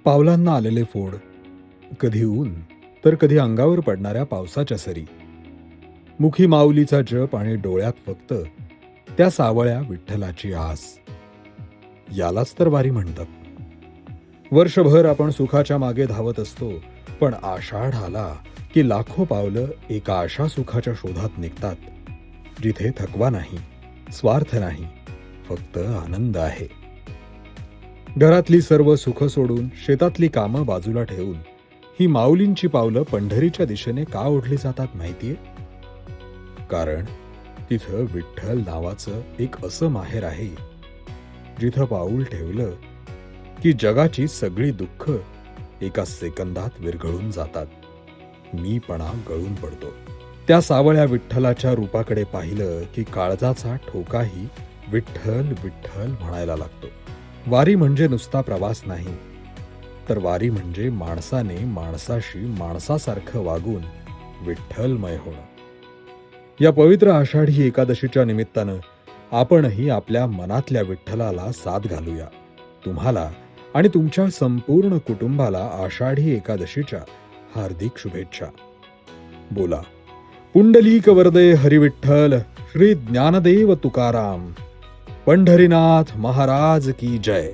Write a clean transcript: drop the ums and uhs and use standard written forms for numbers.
पावलांना आलेले फोड, कधी ऊन तर कधी अंगावर पडणाऱ्या पावसाच्या सरी, मुखी माऊलीचा जप आणि डोळ्यात फक्त त्या सावळ्या विठ्ठलाची आस. यालाच तर वारी म्हणतात. वर्षभर आपण सुखाच्या मागे धावत असतो, पण आषाढ आला की लाखो पावलं एका अशा सुखाच्या शोधात निघतात, जिथे थकवा नाही, स्वार्थ नाही, फक्त आनंद आहे. घरातली सर्व सुख सोडून, शेतातली कामं बाजूला ठेवून ही माऊलींची पावलं पंढरीच्या दिशेने का ओढली जातात माहितीये? कारण तिथं विठ्ठल नावाचं एक असं माहेर आहे, जिथं पाऊल ठेवलं की जगाची सगळी दुःख एका सेकंदात विरघळून जातात. मीपणा गळून पडतो. त्या सावळ्या विठ्ठलाच्या रूपाकडे पाहिलं की काळजाचा ठोकाही विठ्ठल विठ्ठल म्हणायला लागतो. वारी म्हणजे नुसता प्रवास नाही, तर वारी म्हणजे माणसाने माणसाशी माणसासारखं वागून विठ्ठलमय होणं. या पवित्र आषाढी एकादशीच्या निमित्तानं आपणही आपल्या मनातल्या विठ्ठलाला साथ घालूया. तुम्हाला आणि तुमच्या संपूर्ण कुटुंबाला आषाढी एकादशीच्या हार्दिक शुभेच्छा. बोला पुंडलीक वरदे हरिविठ्ठल, श्री ज्ञानदेव तुकाराम, पंढरीनाथ महाराज की जय.